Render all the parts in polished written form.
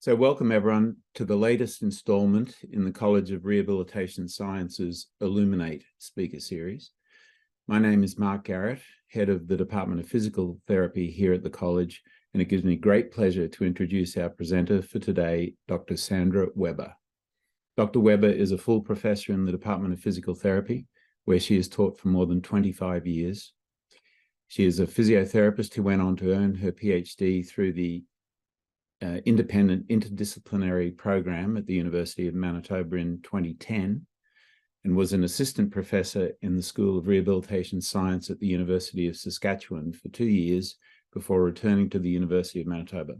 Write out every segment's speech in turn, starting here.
So welcome everyone to the latest installment in the College of Rehabilitation Sciences Illuminate speaker series. My name is Mark Garrett, head of the Department of Physical Therapy here at the college, and it gives me great pleasure to introduce our presenter for today, Dr. Sandra Webber. Dr. Webber is a full professor in the Department of Physical Therapy, where she has taught for more than 25 years. She is a physiotherapist who went on to earn her PhD through the independent interdisciplinary program at the University of Manitoba in 2010, and was an assistant professor in the School of Rehabilitation Sciences at the University of Saskatchewan for 2 years before returning to the University of Manitoba.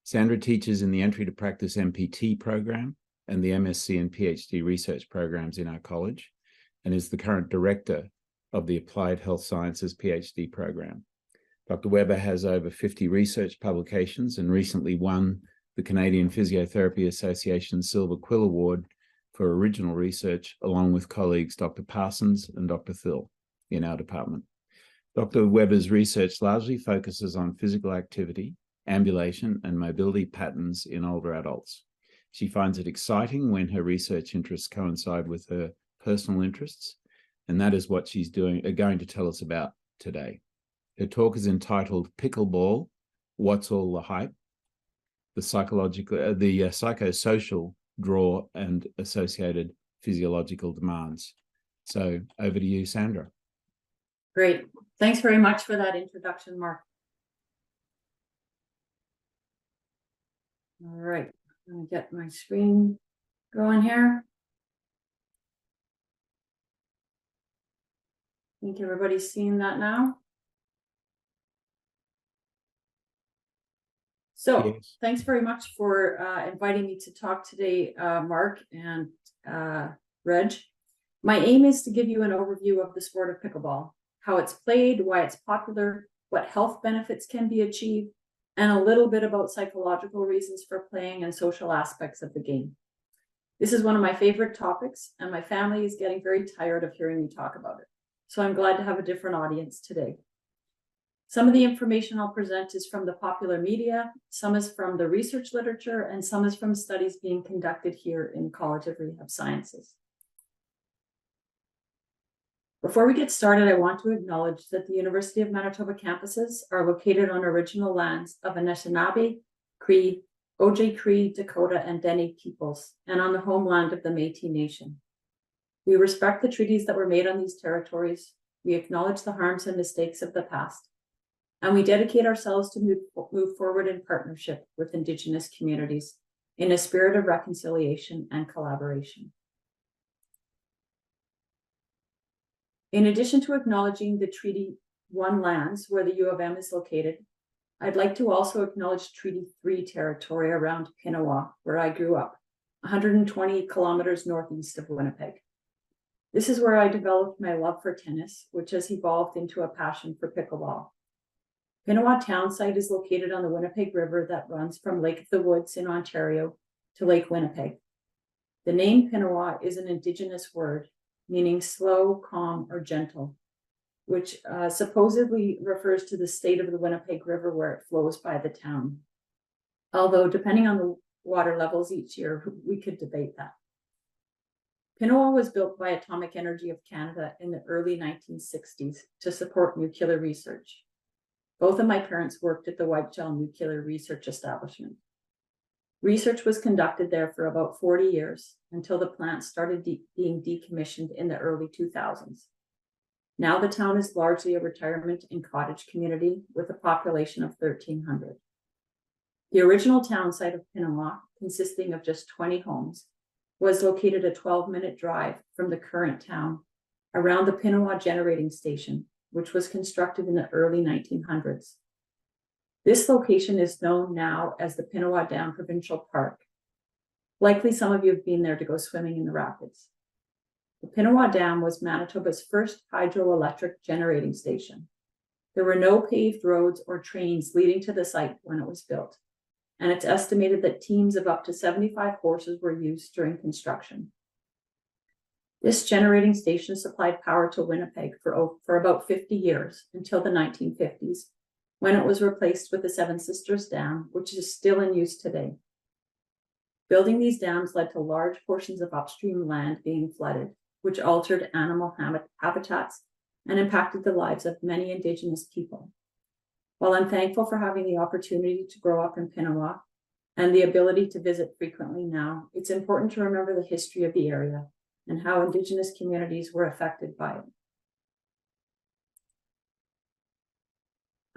Sandra teaches in the Entry to Practice MPT program and the MSc and PhD research programs in our college, and is the current director of the Applied Health Sciences PhD program. Dr. Webber has over 50 research publications and recently won the Canadian Physiotherapy Association Silver Quill Award for original research, along with colleagues Dr. Parsons and Dr. Thill in our department. Dr. Webber's research largely focuses on physical activity, ambulation, and mobility patterns in older adults. She finds it exciting when her research interests coincide with her personal interests, and that is what she's going to tell us about today. Her talk is entitled Pickleball, What's All the Hype? The psychosocial draw and associated physiological demands. So over to you, Sandra. Great. Thanks very much for that introduction, Mark. All right, let me get my screen going here. I think everybody's seeing that now. So yes. Thanks very much for inviting me to talk today, Mark and Reg. My aim is to give you an overview of the sport of pickleball, how it's played, why it's popular, what health benefits can be achieved, and a little bit about psychological reasons for playing and social aspects of the game. This is one of my favorite topics, and my family is getting very tired of hearing me talk about it. So I'm glad to have a different audience today. Some of the information I'll present is from the popular media, some is from the research literature, and some is from studies being conducted here in College of Rehab Sciences. Before we get started, I want to acknowledge that the University of Manitoba campuses are located on original lands of Anishinaabe, Cree, Ojibwe Cree, Dakota, and Dene peoples, and on the homeland of the Métis Nation. We respect the treaties that were made on these territories, we acknowledge the harms and mistakes of the past, and we dedicate ourselves to move forward in partnership with Indigenous communities in a spirit of reconciliation and collaboration. In addition to acknowledging the Treaty 1 lands where the U of M is located, I'd like to also acknowledge Treaty 3 territory around Pinawa, where I grew up, 120 kilometers northeast of Winnipeg. This is where I developed my love for tennis, which has evolved into a passion for pickleball. Pinawa town site is located on the Winnipeg River that runs from Lake of the Woods in Ontario to Lake Winnipeg. The name Pinawa is an Indigenous word meaning slow, calm, or gentle, which supposedly refers to the state of the Winnipeg River where it flows by the town. Although depending on the water levels each year, we could debate that. Pinawa was built by Atomic Energy of Canada in the early 1960s to support nuclear research. Both of my parents worked at the Whiteshell Nuclear Research Establishment. Research was conducted there for about 40 years until the plant started being decommissioned in the early 2000s. Now the town is largely a retirement and cottage community with a population of 1,300. The original town site of Pinawa, consisting of just 20 homes, was located a 12-minute drive from the current town around the Pinawa Generating Station, which was constructed in the early 1900s. This location is known now as the Pinawa Dam Provincial Park. Likely some of you have been there to go swimming in the rapids. The Pinawa Dam was Manitoba's first hydroelectric generating station. There were no paved roads or trains leading to the site when it was built, and it's estimated that teams of up to 75 horses were used during construction. This generating station supplied power to Winnipeg for about 50 years until the 1950s, when it was replaced with the Seven Sisters Dam, which is still in use today. Building these dams led to large portions of upstream land being flooded, which altered animal habitats and impacted the lives of many Indigenous people. While I'm thankful for having the opportunity to grow up in Pinawa and the ability to visit frequently now, it's important to remember the history of the area and how Indigenous communities were affected by it.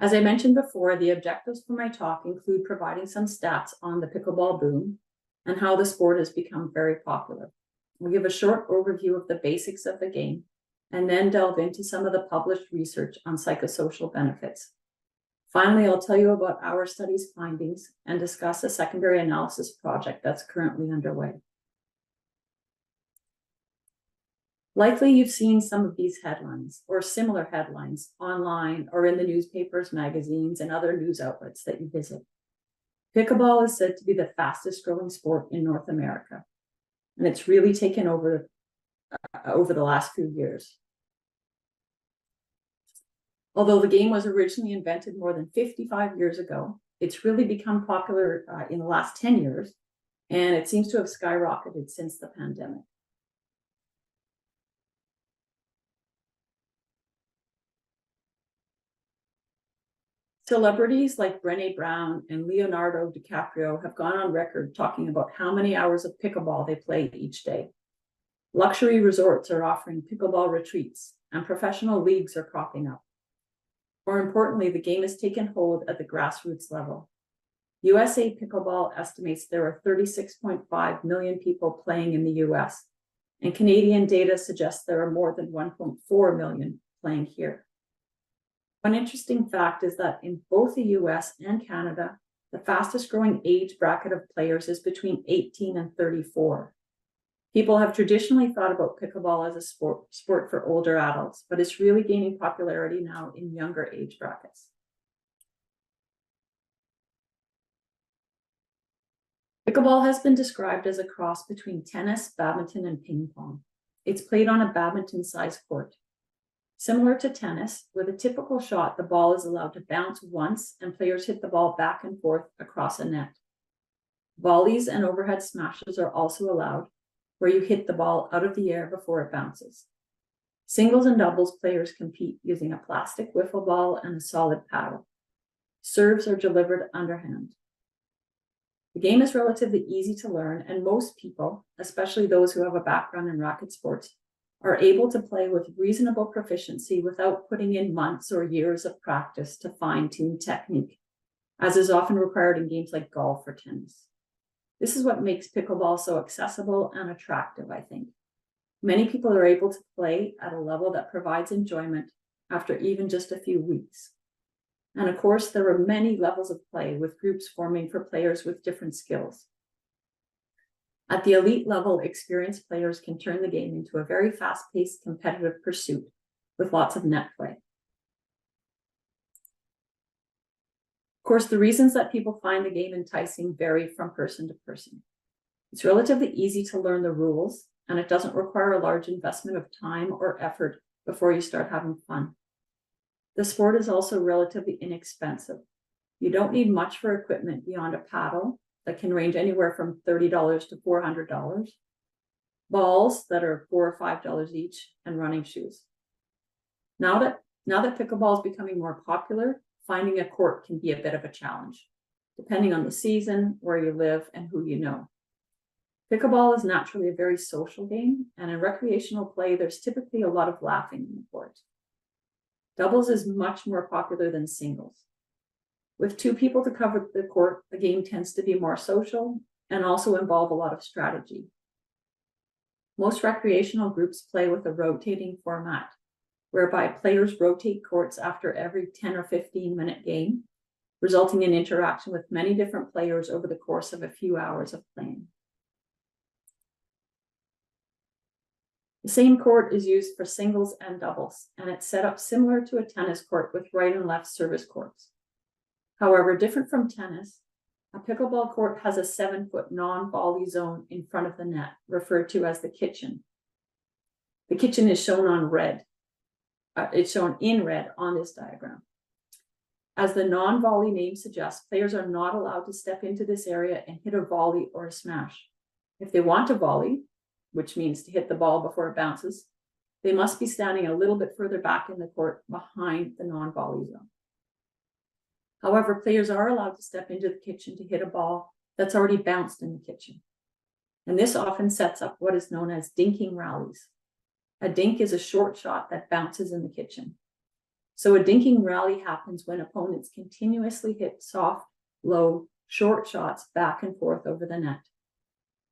As I mentioned before, the objectives for my talk include providing some stats on the pickleball boom and how the sport has become very popular. We'll give a short overview of the basics of the game and then delve into some of the published research on psychosocial benefits. Finally, I'll tell you about our study's findings and discuss a secondary analysis project that's currently underway. Likely you've seen some of these headlines or similar headlines online or in the newspapers, magazines, and other news outlets that you visit. Pickleball is said to be the fastest growing sport in North America, and it's really taken over the last few years. Although the game was originally invented more than 55 years ago, it's really become popular in the last 10 years, and it seems to have skyrocketed since the pandemic. Celebrities like Brené Brown and Leonardo DiCaprio have gone on record talking about how many hours of pickleball they play each day. Luxury resorts are offering pickleball retreats, and professional leagues are cropping up. More importantly, the game has taken hold at the grassroots level. USA Pickleball estimates there are 36.5 million people playing in the US, and Canadian data suggests there are more than 1.4 million playing here. One interesting fact is that in both the US and Canada, the fastest growing age bracket of players is between 18 and 34. People have traditionally thought about pickleball as a sport for older adults, but it's really gaining popularity now in younger age brackets. Pickleball has been described as a cross between tennis, badminton, and ping pong. It's played on a badminton-sized court. Similar to tennis, with a typical shot, the ball is allowed to bounce once and players hit the ball back and forth across a net. Volleys and overhead smashes are also allowed, where you hit the ball out of the air before it bounces. Singles and doubles players compete using a plastic wiffle ball and a solid paddle. Serves are delivered underhand. The game is relatively easy to learn, and most people, especially those who have a background in racket sports, are able to play with reasonable proficiency without putting in months or years of practice to fine-tune technique, as is often required in games like golf or tennis. This is what makes pickleball so accessible and attractive, I think. Many people are able to play at a level that provides enjoyment after even just a few weeks. And of course, there are many levels of play, with groups forming for players with different skills. At the elite level, experienced players can turn the game into a very fast-paced competitive pursuit with lots of net play. Of course, the reasons that people find the game enticing vary from person to person. It's relatively easy to learn the rules, and it doesn't require a large investment of time or effort before you start having fun. The sport is also relatively inexpensive. You don't need much for equipment beyond a paddle that can range anywhere from $30 to $400, balls that are $4 or $5 each, and running shoes. Now that pickleball is becoming more popular, finding a court can be a bit of a challenge, depending on the season, where you live, and who you know. Pickleball is naturally a very social game, and in recreational play, there's typically a lot of laughing in the court. Doubles is much more popular than singles. With two people to cover the court, the game tends to be more social and also involve a lot of strategy. Most recreational groups play with a rotating format, whereby players rotate courts after every 10 or 15-minute game, resulting in interaction with many different players over the course of a few hours of playing. The same court is used for singles and doubles, and it's set up similar to a tennis court with right and left service courts. However, different from tennis, a pickleball court has a 7-foot non-volley zone in front of the net, referred to as the kitchen. The kitchen is shown on red. It's shown in red on this diagram. As the non-volley name suggests, players are not allowed to step into this area and hit a volley or a smash. If they want to volley, which means to hit the ball before it bounces, they must be standing a little bit further back in the court behind the non-volley zone. However, players are allowed to step into the kitchen to hit a ball that's already bounced in the kitchen. And this often sets up what is known as dinking rallies. A dink is a short shot that bounces in the kitchen. So a dinking rally happens when opponents continuously hit soft, low, short shots back and forth over the net.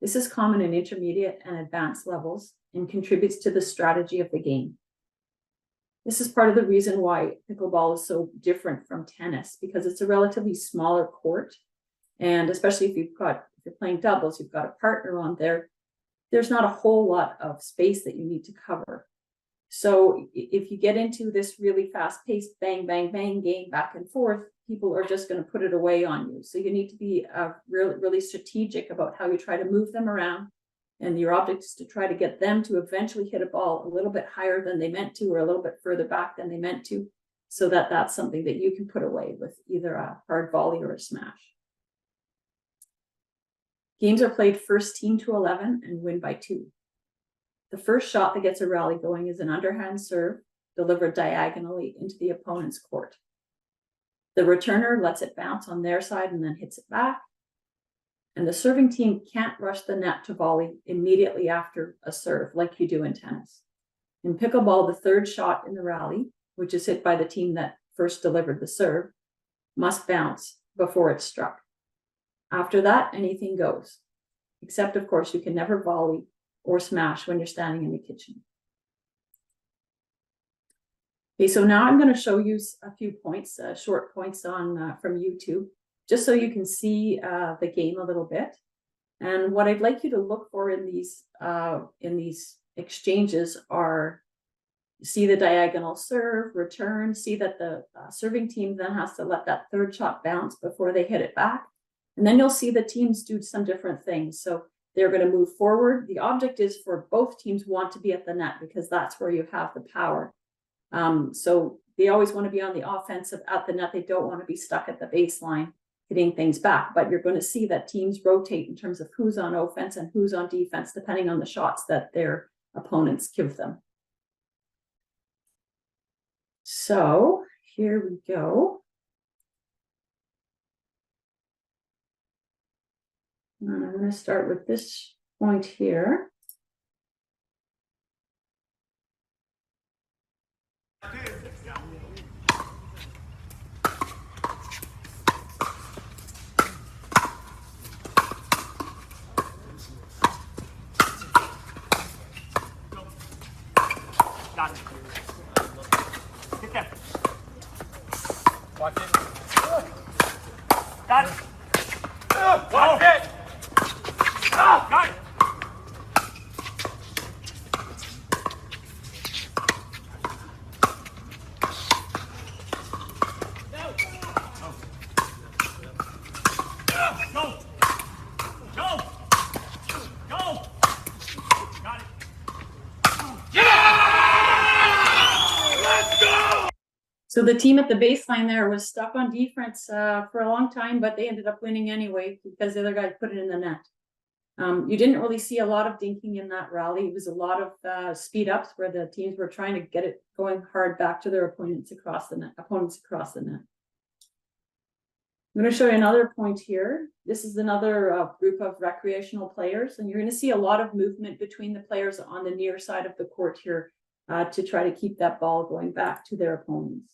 This is common in intermediate and advanced levels and contributes to the strategy of the game. This is part of the reason why pickleball is so different from tennis, because it's a relatively smaller court. And especially if you're playing doubles, you've got a partner on there, there's not a whole lot of space that you need to cover. So if you get into this really fast-paced bang, bang, bang game back and forth, people are just going to put it away on you. So you need to be really strategic about how you try to move them around. And your object is to try to get them to eventually hit a ball a little bit higher than they meant to, or a little bit further back than they meant to, so that that's something that you can put away with either a hard volley or a smash. Games are played first team to 11 and win by 2. The first shot that gets a rally going is an underhand serve delivered diagonally into the opponent's court. The returner lets it bounce on their side and then hits it back. And the serving team can't rush the net to volley immediately after a serve like you do in tennis. In pickleball, the third shot in the rally, which is hit by the team that first delivered the serve, must bounce before it's struck. After that, anything goes. Except, of course, you can never volley or smash when you're standing in the kitchen. Okay, so now I'm going to show you a few points, short points on from YouTube, just so you can see the game a little bit. And what I'd like you to look for in these exchanges are, see the diagonal serve, return, see that the serving team then has to let that third shot bounce before they hit it back. And then you'll see the teams do some different things. So they're going to move forward. The object is for both teams want to be at the net, because that's where you have the power. So they always want to be on the offensive at the net. They don't want to be stuck at the baseline hitting things back. But you're going to see that teams rotate in terms of who's on offense and who's on defense, depending on the shots that their opponents give them. So here we go. And I'm going to start with this point here. Got it. Get there. Watch it. Got it. Watch it. Got it. Go. Go. Go. Got it. So the team at the baseline there was stuck on defense for a long time, but they ended up winning anyway because the other guy put it in the net. You didn't really see a lot of dinking in that rally. It was a lot of speed ups where the teams were trying to get it going hard back to their opponents across the net. I'm going to show you another point here. This is another group of recreational players, and you're going to see a lot of movement between the players on the near side of the court here to try to keep that ball going back to their opponents.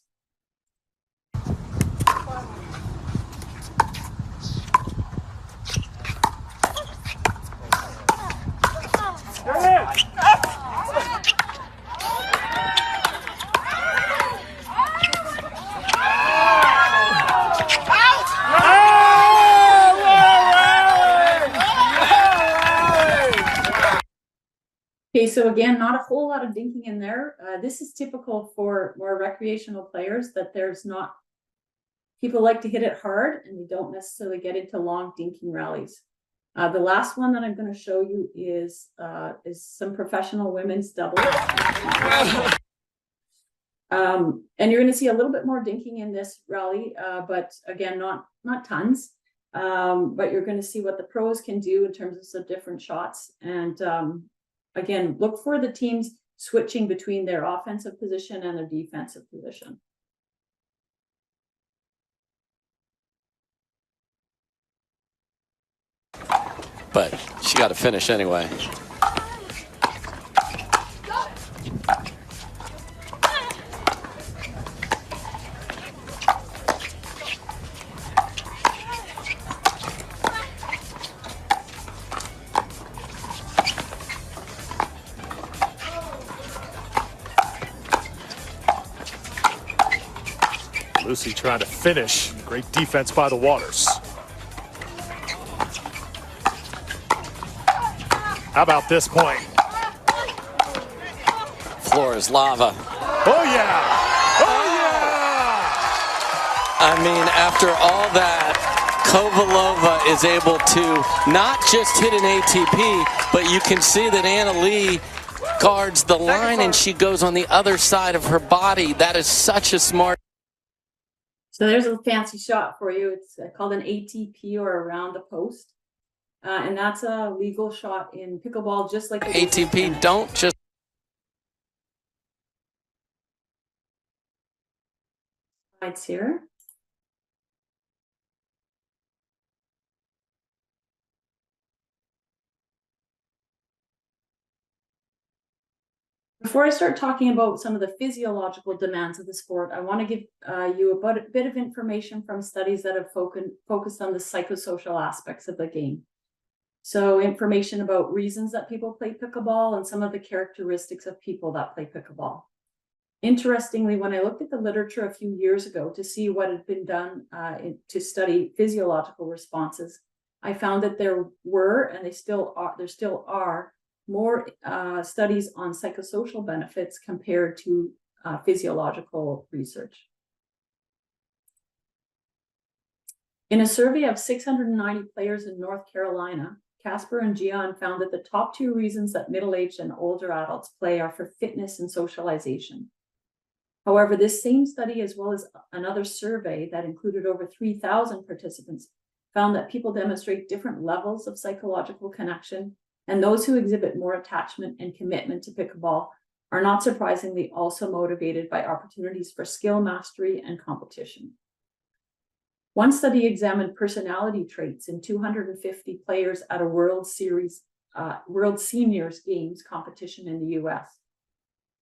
Okay, so again, not a whole lot of dinking in there. This is typical for more recreational players, that there's not, people like to hit it hard and they don't necessarily get into long dinking rallies. The last one that I'm going to show you is some professional women's doubles. And you're going to see a little bit more dinking in this rally, but again, not tons. But you're going to see what the pros can do in terms of some different shots. And again, look for the teams switching between their offensive position and their defensive position. But she got to finish anyway. Lucy trying to finish. Great defense by the Waters. How about this point? Floor is lava. Oh, yeah. Oh, yeah. I mean, after all that, Kovalova is able to not just hit an ATP, but you can see that Anna Lee guards the line and she goes on the other side of her body. That is such a smart. So there's a fancy shot for you. It's called an ATP, or around the post. And that's a legal shot in pickleball, just like ATP. Don't just. Slides here. Before I start talking about some of the physiological demands of the sport, I want to give you a bit of information from studies that have focused on the psychosocial aspects of the game. So information about reasons that people play pickleball and some of the characteristics of people that play pickleball. Interestingly, when I looked at the literature a few years ago to see what had been done to study physiological responses, I found that there were, and there still are, more studies on psychosocial benefits compared to physiological research. In a survey of 690 players in North Carolina, Casper and Gian found that the top two reasons that middle-aged and older adults play are for fitness and socialization. However, this same study, as well as another survey that included over 3,000 participants, found that people demonstrate different levels of psychological connection, and those who exhibit more attachment and commitment to pickleball are not surprisingly also motivated by opportunities for skill mastery and competition. One study examined personality traits in 250 players at a World Seniors Games competition in the US.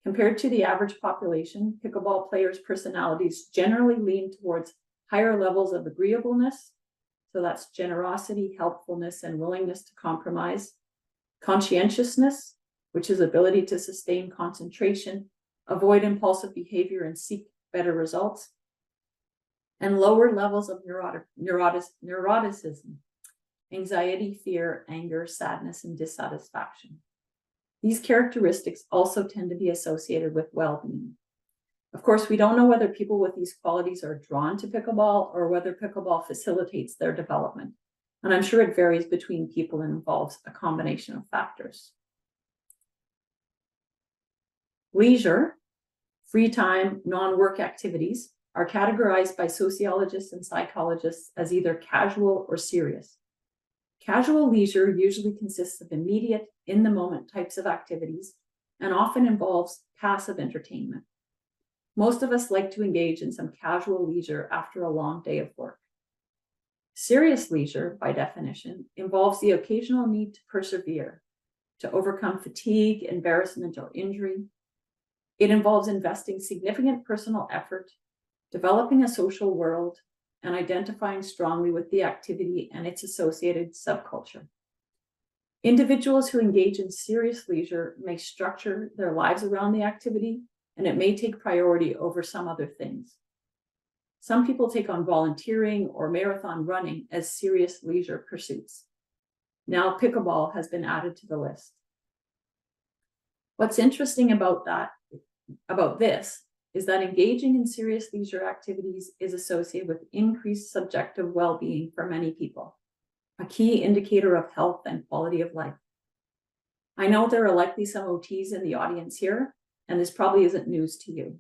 Compared to the average population, pickleball players' personalities generally lean towards higher levels of agreeableness, so that's generosity, helpfulness, and willingness to compromise, conscientiousness, which is ability to sustain concentration, avoid impulsive behavior, and seek better results, and lower levels of neuroticism, anxiety, fear, anger, sadness, and dissatisfaction. These characteristics also tend to be associated with well-being. Of course, we don't know whether people with these qualities are drawn to pickleball or whether pickleball facilitates their development. And I'm sure it varies between people and involves a combination of factors. Leisure, free time, non-work activities are categorized by sociologists and psychologists as either casual or serious. Casual leisure usually consists of immediate, in-the-moment types of activities and often involves passive entertainment. Most of us like to engage in some casual leisure after a long day of work. Serious leisure, by definition, involves the occasional need to persevere, to overcome fatigue, embarrassment, or injury. It involves investing significant personal effort, developing a social world, and identifying strongly with the activity and its associated subculture. Individuals who engage in serious leisure may structure their lives around the activity, and it may take priority over some other things. Some people take on volunteering or marathon running as serious leisure pursuits. Now pickleball has been added to the list. What's interesting about this is that engaging in serious leisure activities is associated with increased subjective well-being for many people, a key indicator of health and quality of life. I know there are likely some OTs in the audience here, and this probably isn't news to you.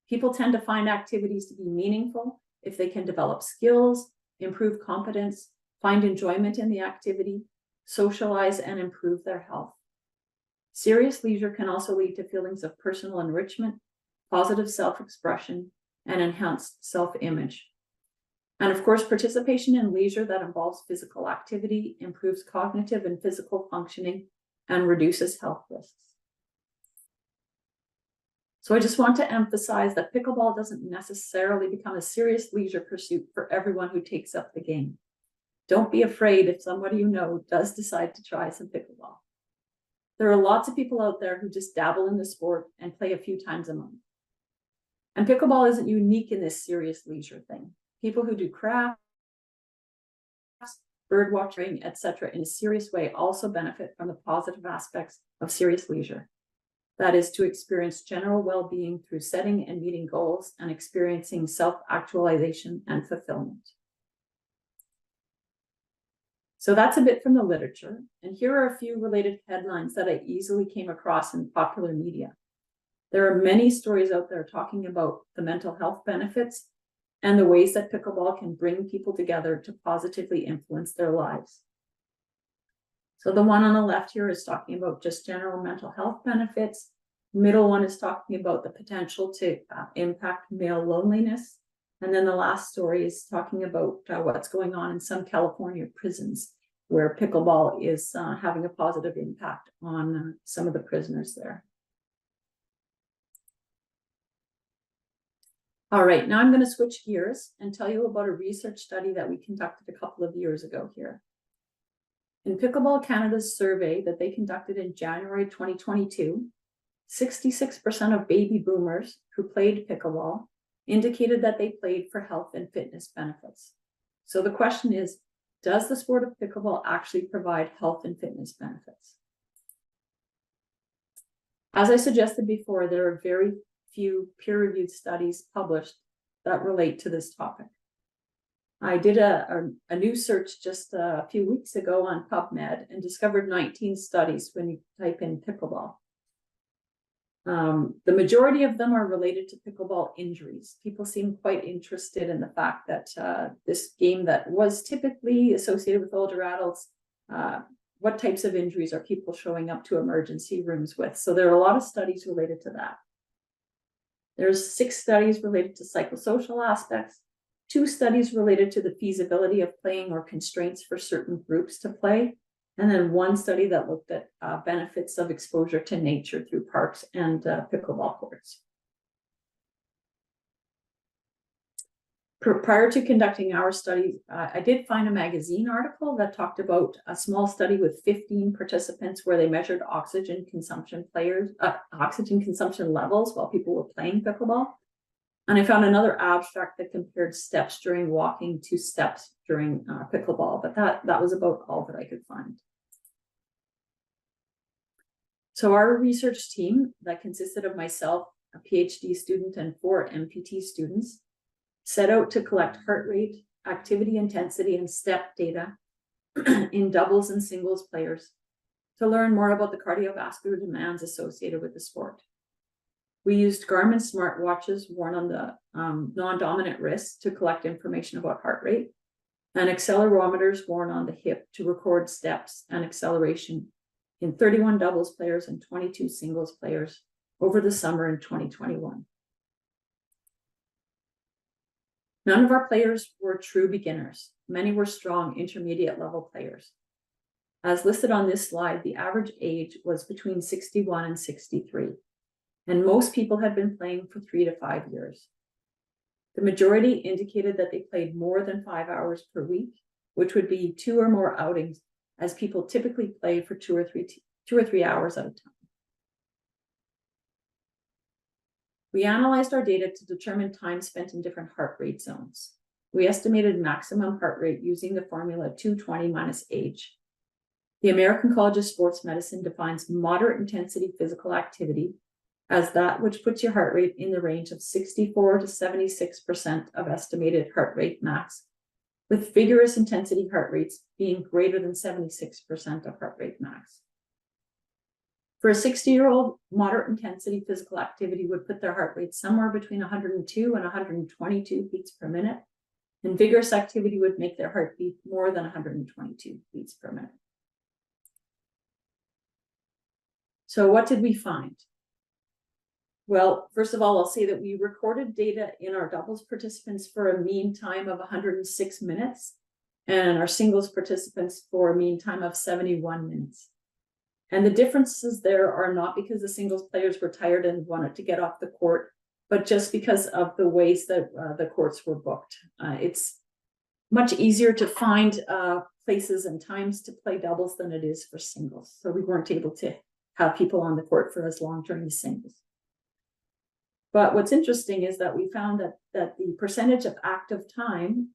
People tend to find activities to be meaningful if they can develop skills, improve competence, find enjoyment in the activity, socialize, and improve their health. Serious leisure can also lead to feelings of personal enrichment, positive self-expression, and enhanced self-image. And of course, participation in leisure that involves physical activity improves cognitive and physical functioning and reduces health risks. So I just want to emphasize that pickleball doesn't necessarily become a serious leisure pursuit for everyone who takes up the game. Don't be afraid if somebody you know does decide to try some pickleball. There are lots of people out there who just dabble in the sport and play a few times a month. And pickleball isn't unique in this serious leisure thing. People who do crafts, bird watching, etc. in a serious way also benefit from the positive aspects of serious leisure. That is to experience general well-being through setting and meeting goals and experiencing self-actualization and fulfillment. So that's a bit from the literature. And here are a few related headlines that I easily came across in popular media. There are many stories out there talking about the mental health benefits and the ways that pickleball can bring people together to positively influence their lives. So the one on the left here is talking about just general mental health benefits. Middle one is talking about the potential to impact male loneliness. And then the last story is talking about what's going on in some California prisons where pickleball is having a positive impact on some of the prisoners there. All right, now I'm going to switch gears and tell you about a research study that we conducted a couple of years ago here. In Pickleball Canada's survey that they conducted in January 2022, 66% of baby boomers who played pickleball indicated that they played for health and fitness benefits. So the question is, does the sport of pickleball actually provide health and fitness benefits? As I suggested before, there are very few peer-reviewed studies published that relate to this topic. I did a new search just a few weeks ago on PubMed and discovered 19 studies when you type in pickleball. The majority of them are related to pickleball injuries. People seem quite interested in the fact that this game that was typically associated with older adults, what types of injuries are people showing up to emergency rooms with? So there are a lot of studies related to that. There's 6 studies related to psychosocial aspects, 2 studies related to the feasibility of playing or constraints for certain groups to play, and then 1 study that looked at benefits of exposure to nature through parks and pickleball courts. Prior to conducting our study, I did find a magazine article that talked about a small study with 15 participants where they measured oxygen consumption levels while people were playing pickleball. And I found another abstract that compared steps during walking to steps during pickleball, but that was about all that I could find. So our research team that consisted of myself, a PhD student, and 4 MPT students set out to collect heart rate, activity intensity, and step data in doubles and singles players to learn more about the cardiovascular demands associated with the sport. We used Garmin smartwatches worn on the non-dominant wrist to collect information about heart rate, and accelerometers worn on the hip to record steps and acceleration in 31 doubles players and 22 singles players over the summer in 2021. None of our players were true beginners. Many were strong intermediate level players. As listed on this slide, the average age was between 61 and 63, and most people had been playing for 3 to 5 years. The majority indicated that they played more than 5 hours per week, which would be 2 or more outings, as people typically play for 2 or 3 hours at a time. We analyzed our data to determine time spent in different heart rate zones. We estimated maximum heart rate using the formula 220 minus age. The American College of Sports Medicine defines moderate intensity physical activity as that which puts your heart rate in the range of 64 to 76% of estimated heart rate max, with vigorous intensity heart rates being greater than 76% of heart rate max. For a 60-year-old, moderate intensity physical activity would put their heart rate somewhere between 102 and 122 beats per minute. And vigorous activity would make their heart beat more than 122 beats per minute. So what did we find? Well, first of all, I'll say that we recorded data in our doubles participants for a mean time of 106 minutes and our singles participants for a mean time of 71 minutes. And the differences there are not because the singles players were tired and wanted to get off the court, but just because of the ways that the courts were booked. It's much easier to find places and times to play doubles than it is for singles. So we weren't able to have people on the court for as long during the singles. But what's interesting is that we found that the percentage of active time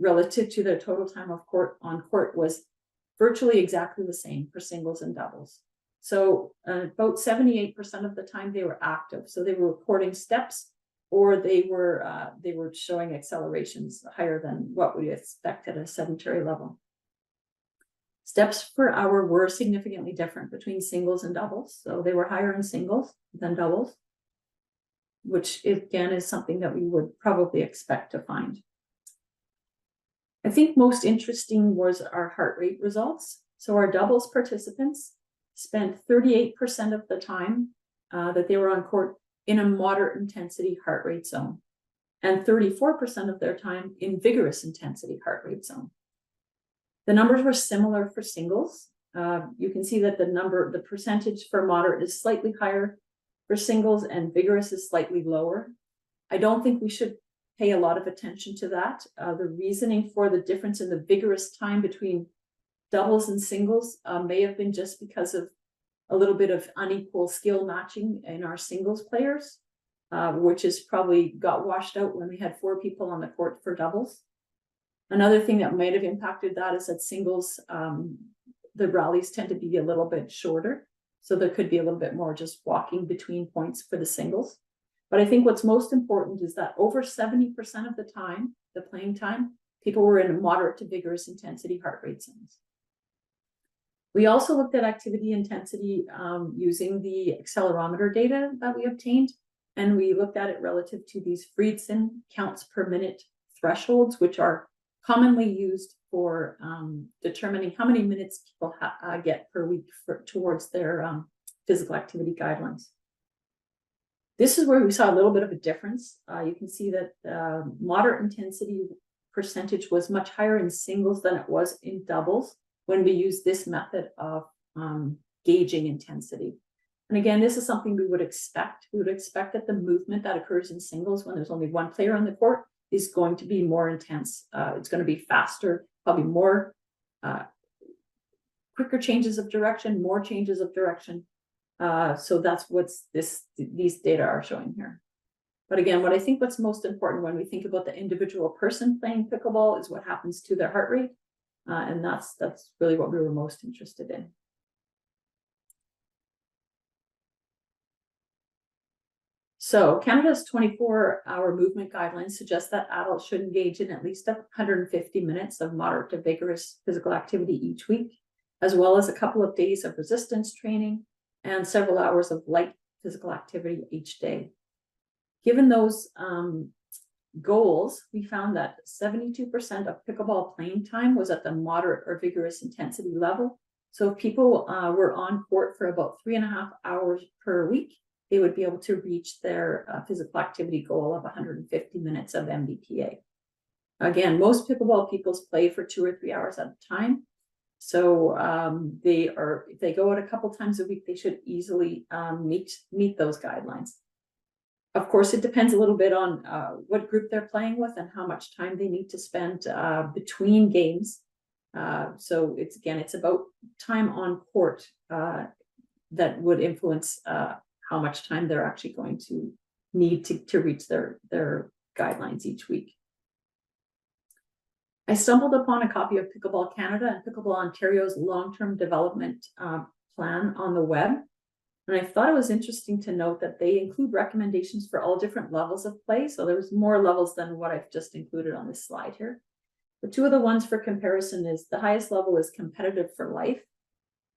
relative to their total time of on court was virtually exactly the same for singles and doubles. So about 78% of the time they were active. So they were recording steps, or they were showing accelerations higher than what we expect at a sedentary level. Steps per hour were significantly different between singles and doubles. So they were higher in singles than doubles, which again is something that we would probably expect to find. I think most interesting was our heart rate results. So our doubles participants spent 38% of the time that they were on court in a moderate intensity heart rate zone, and 34% of their time in vigorous intensity heart rate zone. The numbers were similar for singles. You can see that the percentage for moderate is slightly higher for singles and vigorous is slightly lower. I don't think we should pay a lot of attention to that. The reasoning for the difference in the vigorous time between doubles and singles may have been just because of a little bit of unequal skill matching in our singles players, which is probably got washed out when we had 4 people on the court for doubles. Another thing that might have impacted that is that singles, the rallies tend to be a little bit shorter. So there could be a little bit more just walking between points for the singles. But I think what's most important is that over 70% of the time, the playing time, people were in moderate to vigorous intensity heart rate zones. We also looked at activity intensity using the accelerometer data that we obtained, and we looked at it relative to these Friedson counts per minute thresholds, which are commonly used for determining how many minutes people get per week towards their physical activity guidelines. This is where we saw a little bit of a difference. You can see that moderate intensity percentage was much higher in singles than it was in doubles when we use this method of gauging intensity. And again, this is something we would expect. We would expect that the movement that occurs in singles when there's only one player on the court is going to be more intense. It's going to be faster, probably more quicker changes of direction, more changes of direction. So that's what these data are showing here. But again, what I think what's most important when we think about the individual person playing pickleball is what happens to their heart rate. And that's really what we were most interested in. So Canada's 24-hour movement guidelines suggest that adults should engage in at least 150 minutes of moderate to vigorous physical activity each week, as well as a couple of days of resistance training and several hours of light physical activity each day. Given those goals, we found that 72% of pickleball playing time was at the moderate or vigorous intensity level. So if people were on court for about 3.5 hours per week, they would be able to reach their physical activity goal of 150 minutes of MBPA. Again, most pickleball people play for 2 or 3 hours at a time. So if they go out a couple times a week, they should easily meet those guidelines. Of course, it depends a little bit on what group they're playing with and how much time they need to spend between games. So it's about time on court that would influence how much time they're actually going to need to reach their guidelines each week. I stumbled upon a copy of Pickleball Canada and Pickleball Ontario's long-term development plan on the web. And I thought it was interesting to note that they include recommendations for all different levels of play. So there's more levels than what I've just included on this slide here. The 2 of the ones for comparison is the highest level is competitive for life.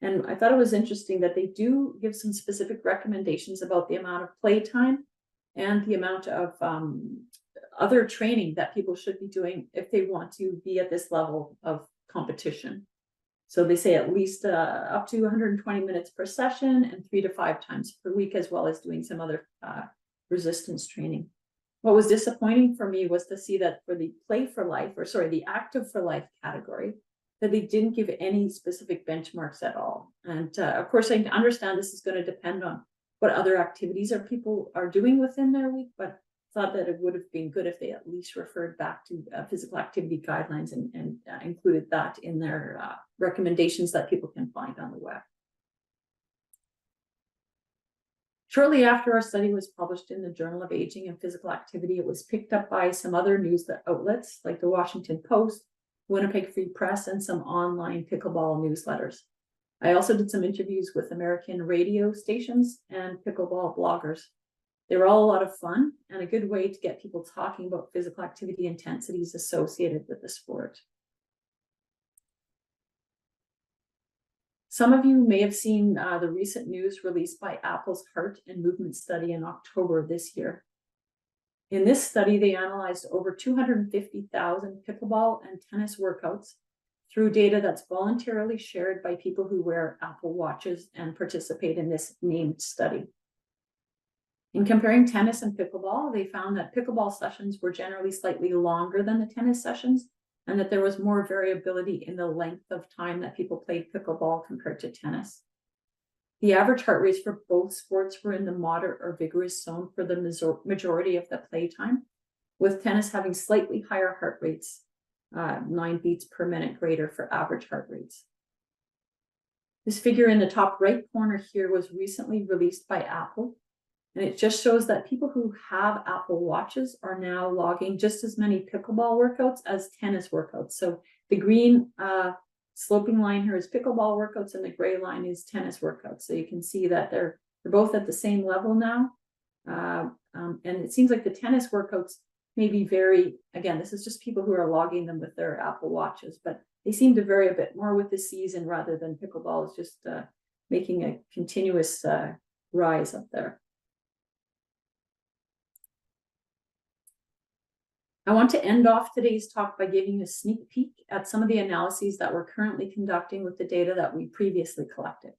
And I thought it was interesting that they do give some specific recommendations about the amount of playtime and the amount of other training that people should be doing if they want to be at this level of competition. So they say at least up to 120 minutes per session and 3 to 5 times per week, as well as doing some other resistance training. What was disappointing for me was to see that for the the active for life category, that they didn't give any specific benchmarks at all. And of course, I understand this is going to depend on what other activities people are doing within their week, but thought that it would have been good if they at least referred back to physical activity guidelines and included that in their recommendations that people can find on the web. Shortly after our study was published in the Journal of Aging and Physical Activity, it was picked up by some other news outlets like the Washington Post, Winnipeg Free Press, and some online pickleball newsletters. I also did some interviews with American radio stations and pickleball bloggers. They were all a lot of fun and a good way to get people talking about physical activity intensities associated with the sport. Some of you may have seen the recent news released by Apple's Heart and Movement Study in October of this year. In this study, they analyzed over 250,000 pickleball and tennis workouts through data that's voluntarily shared by people who wear Apple Watches and participate in this named study. In comparing tennis and pickleball, they found that pickleball sessions were generally slightly longer than the tennis sessions, and that there was more variability in the length of time that people played pickleball compared to tennis. The average heart rates for both sports were in the moderate or vigorous zone for the majority of the playtime, with tennis having slightly higher heart rates, 9 beats per minute greater for average heart rates. This figure in the top right corner here was recently released by Apple, and it just shows that people who have Apple Watches are now logging just as many pickleball workouts as tennis workouts. So the green sloping line here is pickleball workouts and the gray line is tennis workouts. So you can see that they're both at the same level now. And it seems like the tennis workouts maybe vary. Again, this is just people who are logging them with their Apple Watches, but they seem to vary a bit more with the season rather than pickleball is just making a continuous rise up there. I want to end off today's talk by giving you a sneak peek at some of the analyses that we're currently conducting with the data that we previously collected.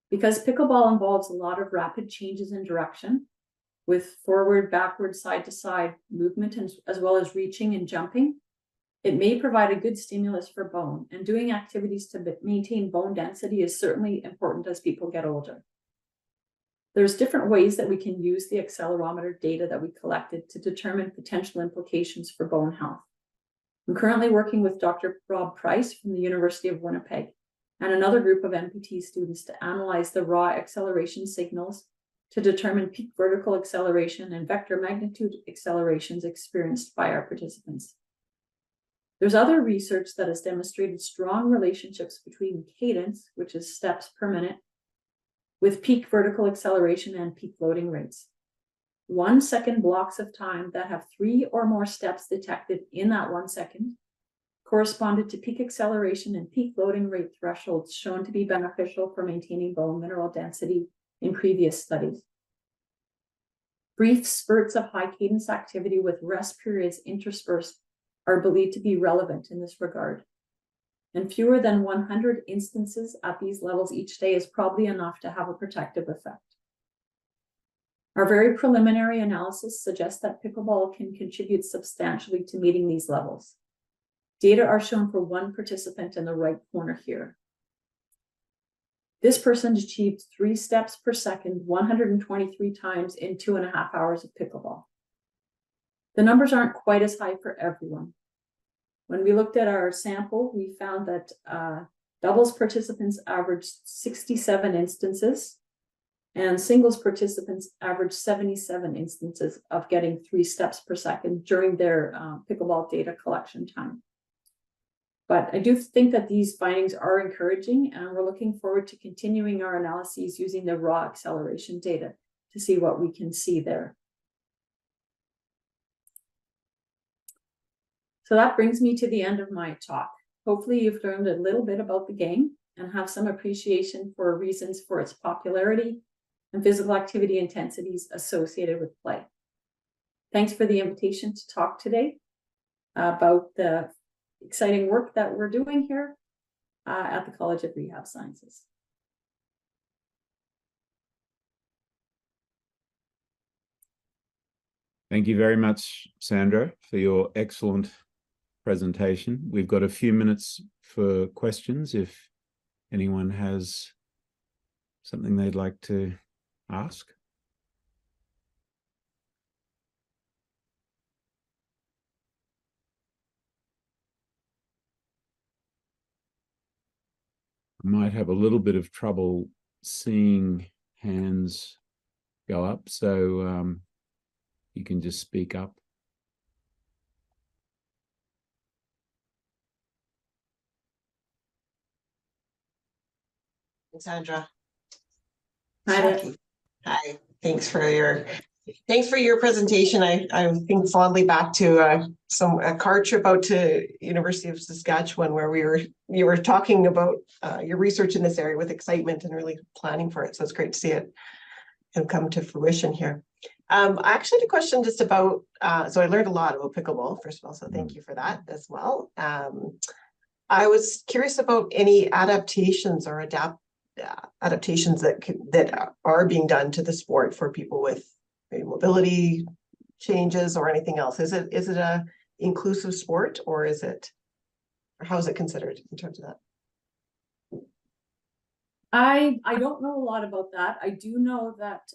Because pickleball involves a lot of rapid changes in direction with forward, backward, side to side movement, as well as reaching and jumping, it may provide a good stimulus for bone, and doing activities to maintain bone density is certainly important as people get older. There's different ways that we can use the accelerometer data that we collected to determine potential implications for bone health. I'm currently working with Dr. Rob Price from the University of Winnipeg and another group of MPT students to analyze the raw acceleration signals to determine peak vertical acceleration and vector magnitude accelerations experienced by our participants. There's other research that has demonstrated strong relationships between cadence, which is steps per minute, with peak vertical acceleration and peak loading rates. 1 second blocks of time that have 3 or more steps detected in that 1 second corresponded to peak acceleration and peak loading rate thresholds shown to be beneficial for maintaining bone mineral density in previous studies. Brief spurts of high cadence activity with rest periods interspersed are believed to be relevant in this regard. And fewer than 100 instances at these levels each day is probably enough to have a protective effect. Our very preliminary analysis suggests that pickleball can contribute substantially to meeting these levels. Data are shown for one participant in the right corner here. This person achieved 3 steps per second, 123 times in 2.5 hours of pickleball. The numbers aren't quite as high for everyone. When we looked at our sample, we found that doubles participants averaged 67 instances and singles participants averaged 77 instances of getting 3 steps per second during their pickleball data collection time. But I do think that these findings are encouraging, and we're looking forward to continuing our analyses using the raw acceleration data to see what we can see there. So that brings me to the end of my talk. Hopefully you've learned a little bit about the game and have some appreciation for reasons for its popularity and physical activity intensities associated with play. Thanks for the invitation to talk today about the exciting work that we're doing here at the College of Rehab Sciences. Thank you very much, Sandra, for your excellent presentation. We've got a few minutes for questions if anyone has something they'd like to ask. I might have a little bit of trouble seeing hands go up, so you can just speak up. Sandra. Hi there. Jackie. Hi. Thanks for your presentation. I think fondly back to a car trip out to University of Saskatchewan where you were talking about your research in this area with excitement and really planning for it. So it's great to see it and come to fruition here. I actually had a question just about, so I learned a lot about pickleball, first of all, so thank you for that as well. I was curious about any adaptations or adaptations that are being done to the sport for people with mobility changes or anything else. Is it a inclusive sport, or how is it considered in terms of that? I don't know a lot about that. I do know that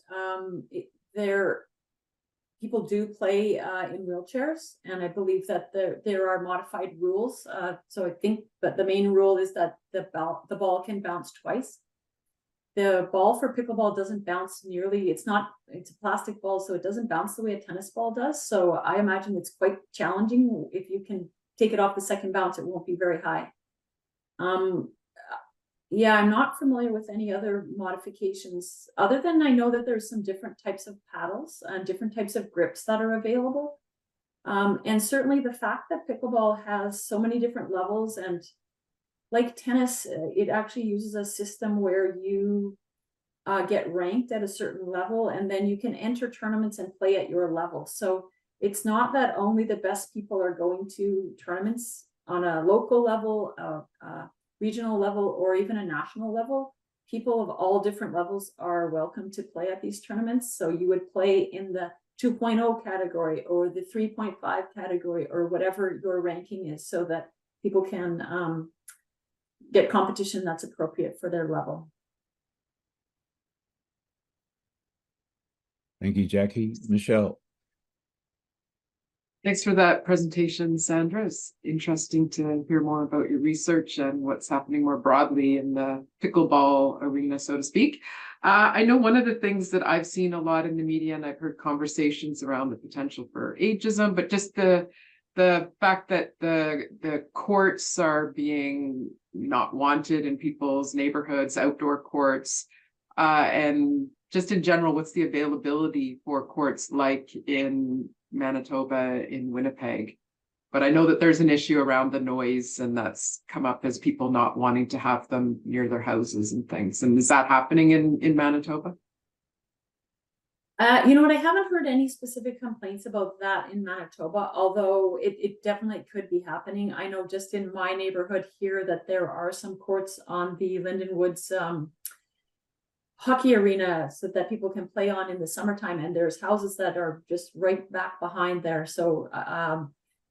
people do play in wheelchairs, and I believe that there are modified rules. So I think that the main rule is that the ball can bounce twice. The ball for pickleball doesn't bounce nearly, it's a plastic ball, so it doesn't bounce the way a tennis ball does. So I imagine it's quite challenging. If you can take it off the second bounce, it won't be very high. Yeah, I'm not familiar with any other modifications, other than I know that there's some different types of paddles and different types of grips that are available. And certainly the fact that pickleball has so many different levels, and like tennis, it actually uses a system where you get ranked at a certain level, and then you can enter tournaments and play at your level. So it's not that only the best people are going to tournaments on a local level, regional level, or even a national level. People of all different levels are welcome to play at these tournaments. So you would play in the 2.0 category or the 3.5 category or whatever your ranking is, so that people can get competition that's appropriate for their level. Thank you, Jackie. Michelle. Thanks for that presentation, Sandra. It's interesting to hear more about your research and what's happening more broadly in the pickleball arena, so to speak. I know one of the things that I've seen a lot in the media, and I've heard conversations around the potential for ageism, but just the fact that the courts are being not wanted in people's neighborhoods, outdoor courts, and just in general, what's the availability for courts like in Manitoba, in Winnipeg? But I know that there's an issue around the noise, and that's come up as people not wanting to have them near their houses and things. And is that happening in Manitoba? You know what, I haven't heard any specific complaints about that in Manitoba, although it definitely could be happening. I know just in my neighborhood here that there are some courts on the Linden Woods hockey arena so that people can play on in the summertime, and there's houses that are just right back behind there. So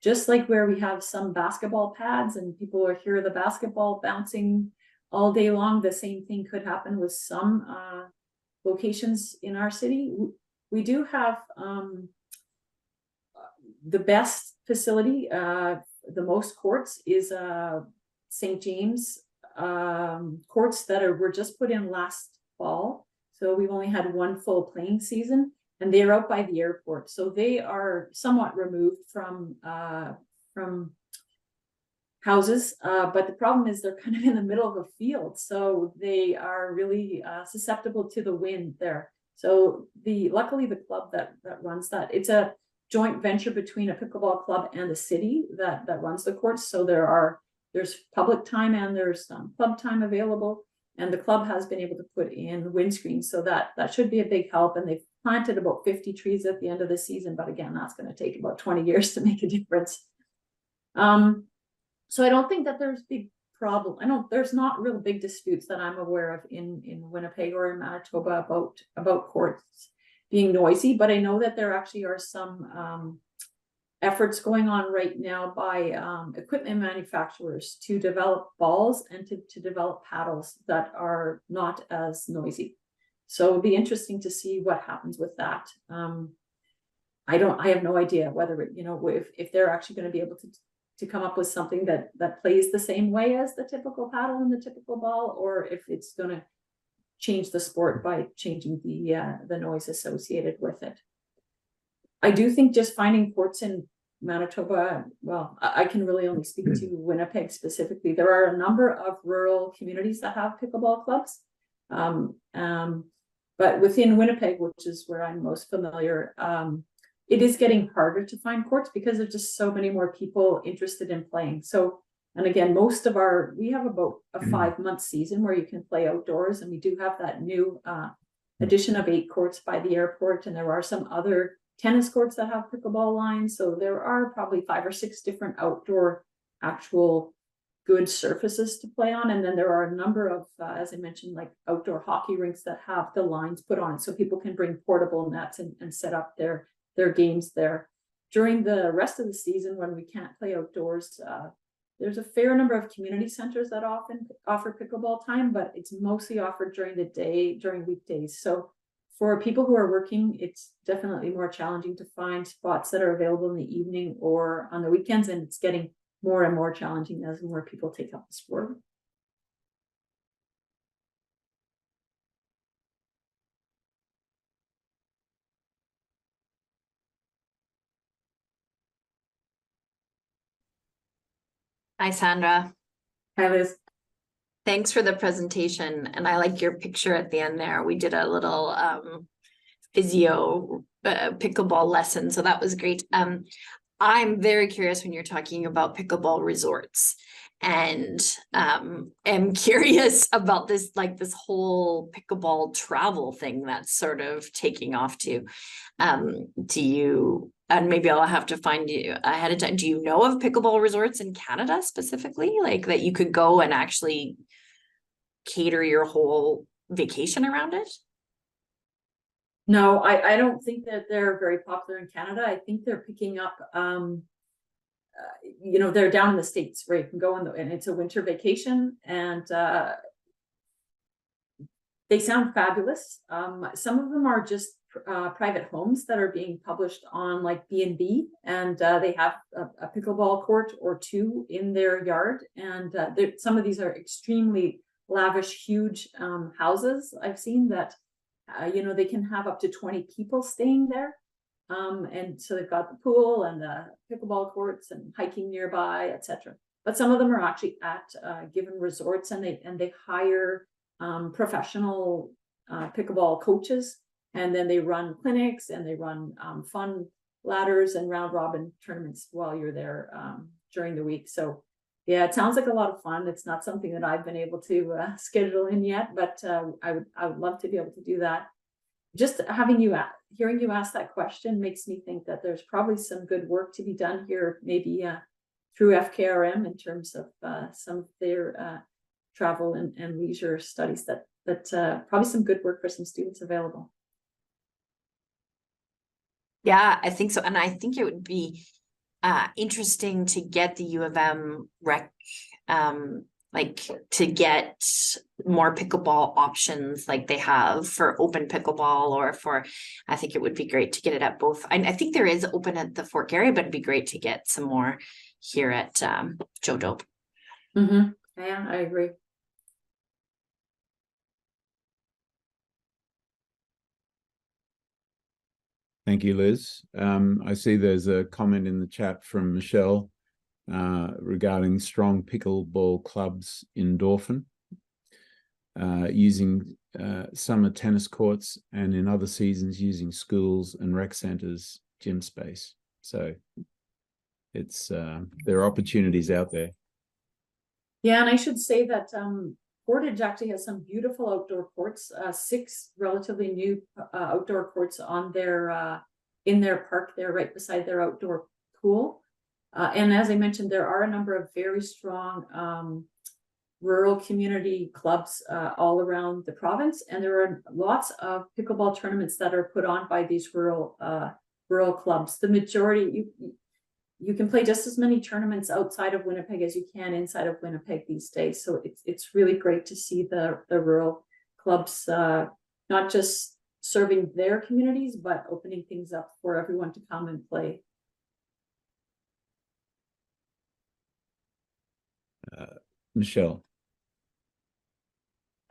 just like where we have some basketball pads and people are hear the basketball bouncing all day long, the same thing could happen with some locations in our city. We do have the best facility, the most courts is St. James courts that were just put in last fall. So we've only had one full playing season, and they're out by the airport. So they are somewhat removed from houses, but the problem is they're kind of in the middle of a field, so they are really susceptible to the wind there. So luckily the club that runs that, it's a joint venture between a pickleball club and the city that runs the courts. So there are there's public time and there's club time available. And the club has been able to put in windscreens, so that should be a big help. And they've planted about 50 trees at the end of the season, but again, that's going to take about 20 years to make a difference. So I don't think that there's big problem. There's not real big disputes that I'm aware of in Winnipeg or in Manitoba about courts being noisy, but I know that there actually are some efforts going on right now by equipment manufacturers to develop balls and to develop paddles that are not as noisy. So it'll be interesting to see what happens with that. I have no idea whether, if they're actually going to be able to come up with something that plays the same way as the typical paddle and the typical ball, or if it's going to change the sport by changing the noise associated with it. I do think just finding courts in Manitoba, well, I can really only speak to Winnipeg specifically. There are a number of rural communities that have pickleball clubs. But within Winnipeg, which is where I'm most familiar, it is getting harder to find courts because there's just so many more people interested in playing. So, and again, we have about a 5-month season where you can play outdoors, and we do have that new addition of 8 courts by the airport, and there are some other tennis courts that have pickleball lines. So there are probably 5 or 6 different outdoor actual good surfaces to play on. And then there are a number of, as I mentioned, like outdoor hockey rinks that have the lines put on it, so people can bring portable nets and set up their games there. During the rest of the season, when we can't play outdoors, there's a fair number of community centers that often offer pickleball time, but it's mostly offered during the day, during weekdays. So for people who are working, it's definitely more challenging to find spots that are available in the evening or on the weekends, and it's getting more and more challenging as more people take up the sport. Hi, Sandra. Hi, Liz. Thanks for the presentation. And I like your picture at the end there. We did a little physio pickleball lesson. So that was great. I'm very curious when you're talking about pickleball resorts, and am curious about this, like this whole pickleball travel thing that's sort of taking off too. Do you, and maybe I'll have to find you ahead of time, do you know of pickleball resorts in Canada specifically, like that you could go and actually cater your whole vacation around it? No, I don't think that they're very popular in Canada. I think they're picking up, they're down in the States where you can go and it's a winter vacation, and they sound fabulous. Some of them are just private homes that are being published on like B&B, and they have a pickleball court or 2 in their yard. And some of these are extremely lavish, huge houses I've seen that, they can have up to 20 people staying there. And so they've got the pool and the pickleball courts and hiking nearby, etc. But some of them are actually at given resorts, and they hire professional pickleball coaches, and then they run clinics and they run fun ladders and round robin tournaments while you're there during the week. So yeah, it sounds like a lot of fun. It's not something that I've been able to schedule in yet, but I would love to be able to do that. Just hearing you ask that question makes me think that there's probably some good work to be done here, maybe through FKRM in terms of some of their travel and leisure studies, that probably some good work for some students available. Yeah, I think so. And I think it would be interesting to get the U of M to get more pickleball options like they have for open pickleball, or I think it would be great to get it at both. I think there is open at the Fort Garry, but it'd be great to get some more here at Joe Dope. Yeah, I agree. Thank you, Liz. I see there's a comment in the chat from Michelle regarding strong pickleball clubs in Dauphin, using summer tennis courts, and in other seasons using schools and rec centers gym space. So it's there are opportunities out there. Yeah, and I should say that Portage actually has some beautiful outdoor courts, 6 relatively new outdoor courts on their in their park there, right beside their outdoor pool. And as I mentioned, there are a number of very strong rural community clubs all around the province, and there are lots of pickleball tournaments that are put on by these rural clubs. The majority, you can play just as many tournaments outside of Winnipeg as you can inside of Winnipeg these days. So it's really great to see the rural clubs not just serving their communities, but opening things up for everyone to come and play. Michelle.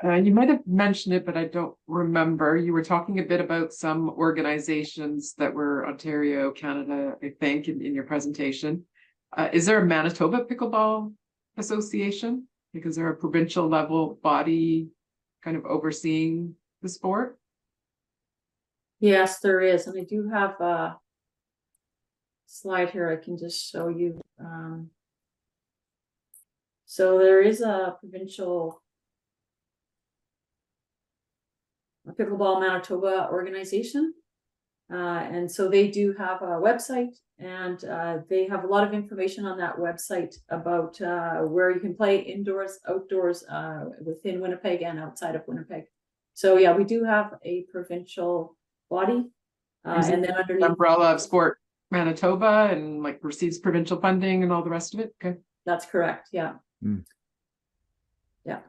You might have mentioned it, but I don't remember. You were talking a bit about some organizations that were Ontario, Canada, I think, in your presentation. Is there a Manitoba Pickleball Association? Because there a provincial level body kind of overseeing the sport? Yes, there is. And I do have a slide here I can just show you. So there is a provincial Pickleball Manitoba organization. And so they do have a website, and they have a lot of information on that website about where you can play indoors, outdoors, within Winnipeg and outside of Winnipeg. So yeah, we do have a provincial body. And then underneath umbrella of Sport Manitoba and like receives provincial funding and all the rest of it. Okay. That's correct. Yeah. Mm. Yeah.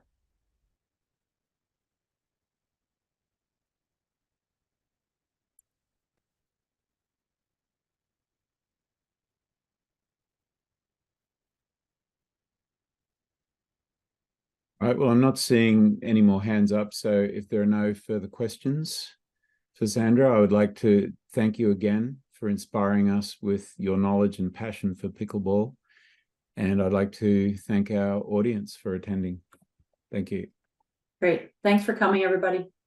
All right, well, I'm not seeing any more hands up. So if there are no further questions for Sandra, I would like to thank you again for inspiring us with your knowledge and passion for pickleball. And I'd like to thank our audience for attending. Thank you. Great. Thanks for coming, everybody.